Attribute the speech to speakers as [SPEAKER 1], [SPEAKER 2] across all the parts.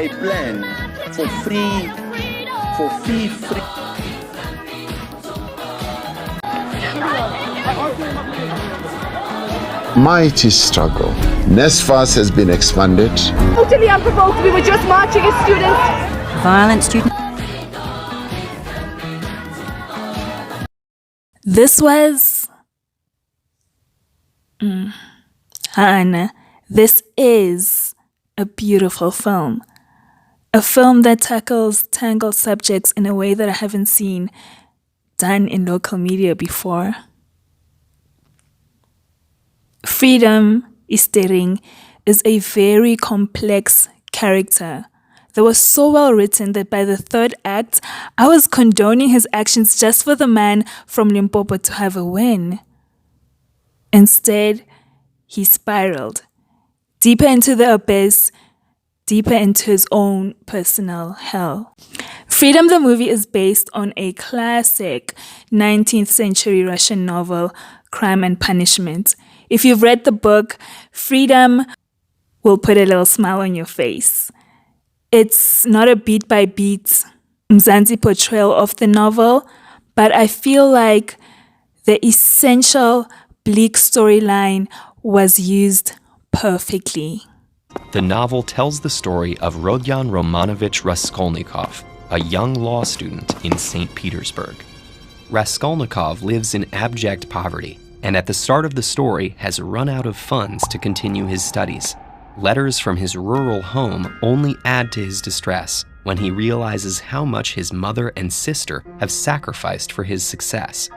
[SPEAKER 1] a plan for free.
[SPEAKER 2] Mighty struggle. NSFAS has been expanded.
[SPEAKER 3] Totally unprovoked. We were just marching as students.
[SPEAKER 4] Violent student.
[SPEAKER 5] This was... Hannah, this is a beautiful film. A film that tackles tangled subjects in a way that I haven't seen done in local media before. Freedom Istering is a very complex character that was so well written that by the third act, I was condoning his actions just for the man from Limpopo to have a win. Instead, he spiraled deeper into the abyss, deeper into his own personal hell. Freedom the movie is based on a classic 19th century Russian novel, Crime and Punishment. If you've read the book, Freedom will put a little smile on your face. It's not a beat-by-beat Mzansi portrayal of the novel, but I feel like the essential bleak storyline was used perfectly.
[SPEAKER 6] The novel tells the story of Rodion Romanovich Raskolnikov, a young law student in St. Petersburg. Raskolnikov lives in abject poverty, and at the start of the story has run out of funds to continue his studies. Letters from his rural home only add to his distress when he realizes how much his mother and sister have sacrificed for his success.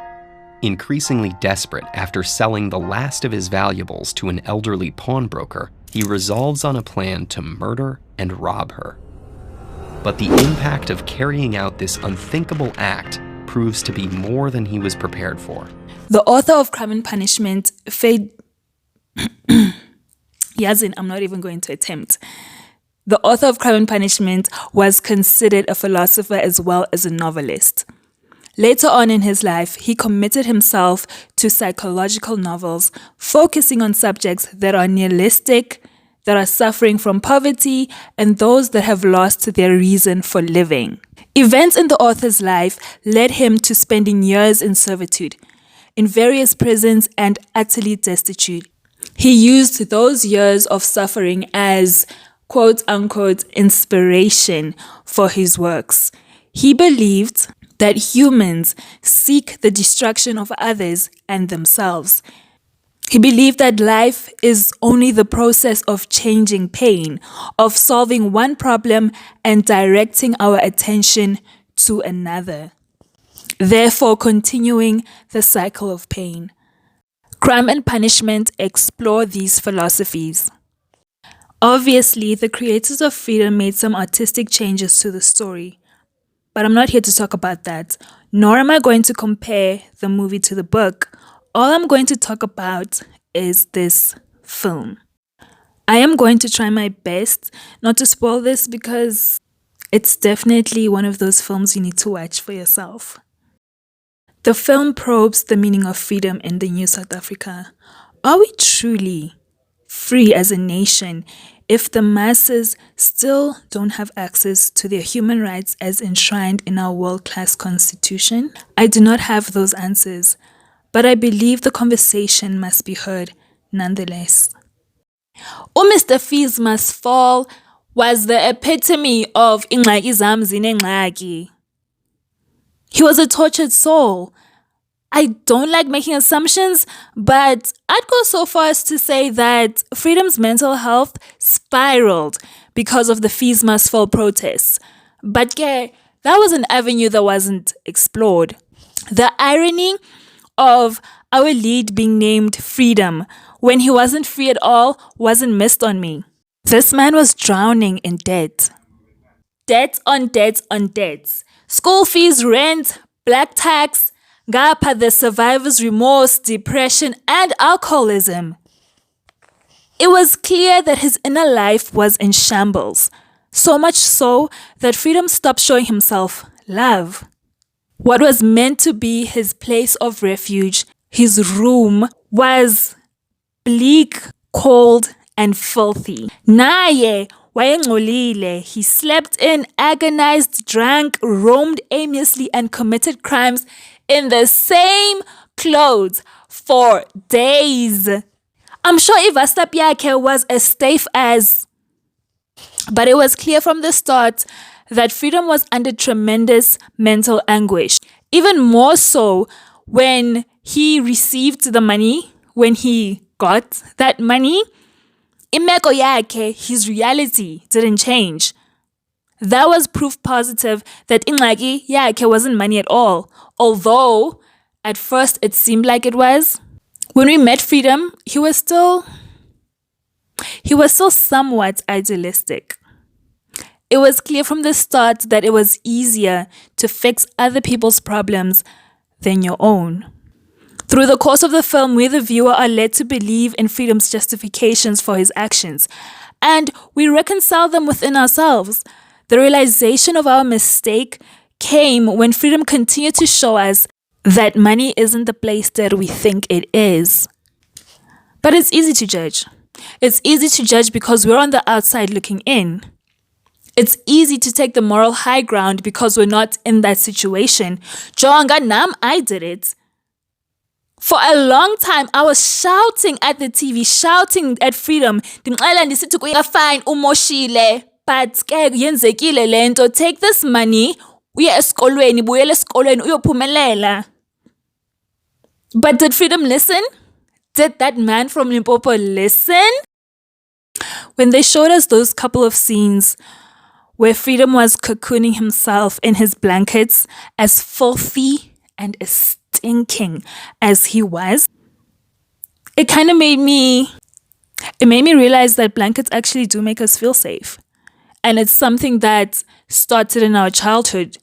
[SPEAKER 6] Increasingly desperate after selling the last of his valuables to an elderly pawnbroker, he resolves on a plan to murder and rob her. But the impact of carrying out this unthinkable act proves to be more than he was prepared for.
[SPEAKER 5] The author of Crime and Punishment, Yazin, I'm not even going to attempt. The author of Crime and Punishment was considered a philosopher as well as a novelist. Later on in his life, he committed himself to psychological novels, focusing on subjects that are nihilistic, that are suffering from poverty, and those that have lost their reason for living. Events in the author's life led him to spending years in servitude, in various prisons and utterly destitute. He used those years of suffering as quote-unquote inspiration for his works. He believed that humans seek the destruction of others and themselves. He believed that life is only the process of changing pain, of solving one problem and directing our attention to another, therefore continuing the cycle of pain. Crime and Punishment explore these philosophies. Obviously, the creators of Freedom made some artistic changes to the story, but I'm not here to talk about that, nor am I going to compare the movie to the book. All I'm going to talk about is this film. I am going to try my best not to spoil this because it's definitely one of those films you need to watch for yourself. The film probes the meaning of freedom in the new South Africa. Are we truly free as a nation if the masses still don't have access to their human rights as enshrined in our world-class constitution? I do not have those answers, but I believe the conversation must be heard nonetheless. Mr. Fees Must Fall was the epitome of ingxaki zam zinengxaki. He was a tortured soul. I don't like making assumptions, but I'd go so far as to say that Freedom's mental health spiraled because of the Fees Must Fall protests. But that was an avenue that wasn't explored. The irony of our lead being named Freedom when he wasn't free at all wasn't missed on me. This man was drowning in debt. Debt on debt on debts. School fees, rent, black tax, ngapha the survivor's remorse, depression, and alcoholism. It was clear that his inner life was in shambles, so much so that Freedom stopped showing himself love. What was meant to be his place of refuge, his room, was bleak, cold, and filthy. Naye Wayengcolile. He slept in, agonized, drank, roamed aimlessly, and committed crimes in the same clothes for days. I'm sure Ivasta Piake was as safe as, but it was clear from the start that Freedom was under tremendous mental anguish. Even more so when he received the money, when he got that money, imeko yakhe, his reality didn't change. That was proof positive that ingxaki yakhe wasn't money at all, although at first it seemed like it was. When we met Freedom, he was still somewhat idealistic. It was clear from the start that it was easier to fix other people's problems than your own. Through the course of the film, we the viewer are led to believe in Freedom's justifications for his actions, and we reconcile them within ourselves. The realization of our mistake came when Freedom continued to show us that money isn't the place that we think it is. But it's easy to judge. It's easy to judge because we're on the outside looking in. It's easy to take the moral high ground because we're not in that situation. Jonga nam, I did it. For a long time, I was shouting at the TV, shouting at Freedom. Fine, umoshile, but yenzekile lento. Take this money, uye esikolweni, buyele esikolweni, uyophumelela. But did Freedom listen? Did that man from Limpopo listen? When they showed us those couple of scenes where Freedom was cocooning himself in his blankets, as filthy and as stinking as he was, it kind of made me realize that blankets actually do make us feel safe. And it's something that started in our childhood.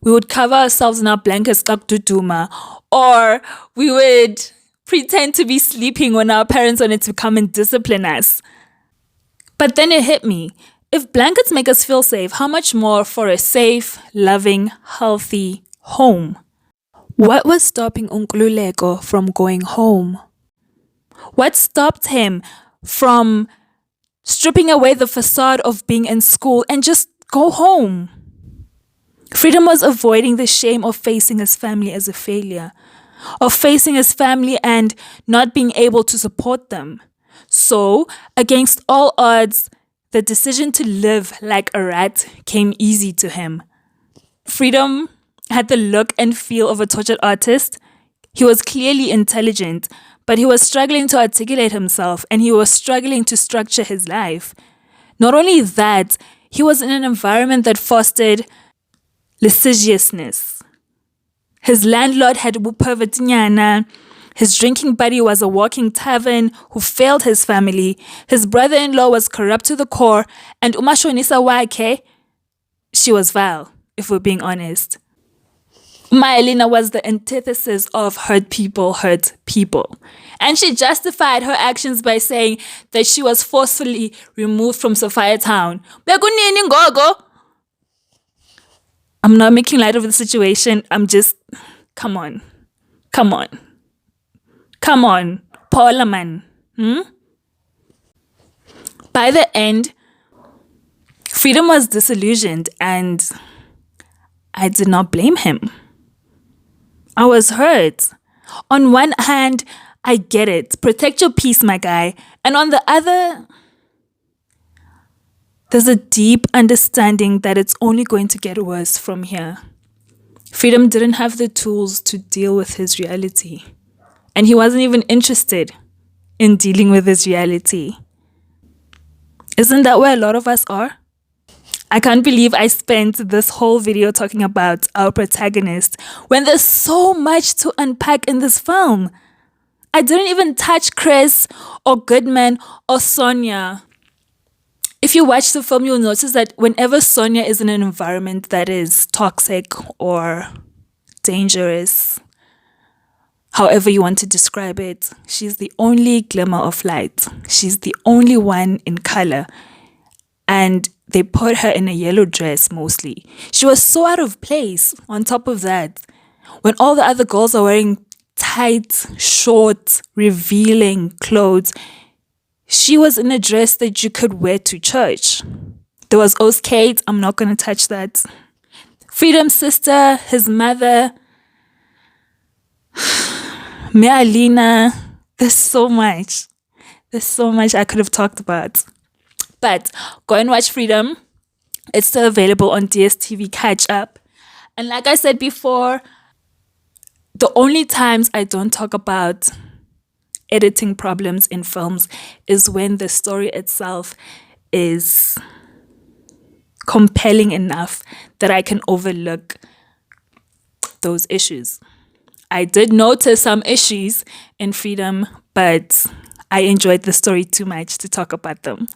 [SPEAKER 5] We would cover ourselves in our blankets, or we would pretend to be sleeping when our parents wanted to come and discipline us. But then it hit me. If blankets make us feel safe, how much more for a safe, loving, healthy home? What was stopping Nkululeko from going home? What stopped him from stripping away the facade of being in school and just go home? Freedom was avoiding the shame of facing his family as a failure, of facing his family and not being able to support them. So, against all odds, the decision to live like a rat came easy to him. Freedom had the look and feel of a tortured artist. He was clearly intelligent, but he was struggling to articulate himself and he was struggling to structure his life. Not only that, he was in an environment that fostered licentiousness. His landlord had bupervetinyana. His drinking buddy was a walking tavern who failed his family. His brother-in-law was corrupt to the core. And umashonisa wake, she was vile, if we're being honest. Alina was the antithesis of hurt people. And she justified her actions by saying that she was forcefully removed from Sophia Town. I'm not making light of the situation. I'm just, come on, Paula man. By the end, Freedom was disillusioned and I did not blame him. I was hurt. On one hand, I get it. Protect your peace, my guy. And on the other, there's a deep understanding that it's only going to get worse from here. Freedom didn't have the tools to deal with his reality. And he wasn't even interested in dealing with his reality. Isn't that where a lot of us are? I can't believe I spent this whole video talking about our protagonist when there's so much to unpack in this film. I didn't even touch Chris or Goodman or Sonia. If you watch the film, you'll notice that whenever Sonia is in an environment that is toxic or dangerous, however you want to describe it, she's the only glimmer of light. She's the only one in color. And they put her in a yellow dress mostly. She was so out of place on top of that. When all the other girls are wearing tight, short, revealing clothes, she was in a dress that you could wear to church. There was O's Kate. I'm not going to touch that. Freedom's sister, his mother, me Alina. There's so much. There's so much I could have talked about. But go and watch Freedom. It's still available on DSTV Catch Up. And like I said before, the only times I don't talk about editing problems in films is when the story itself is compelling enough that I can overlook those issues. I did notice some issues in Freedom, but I enjoyed the story too much to talk about them.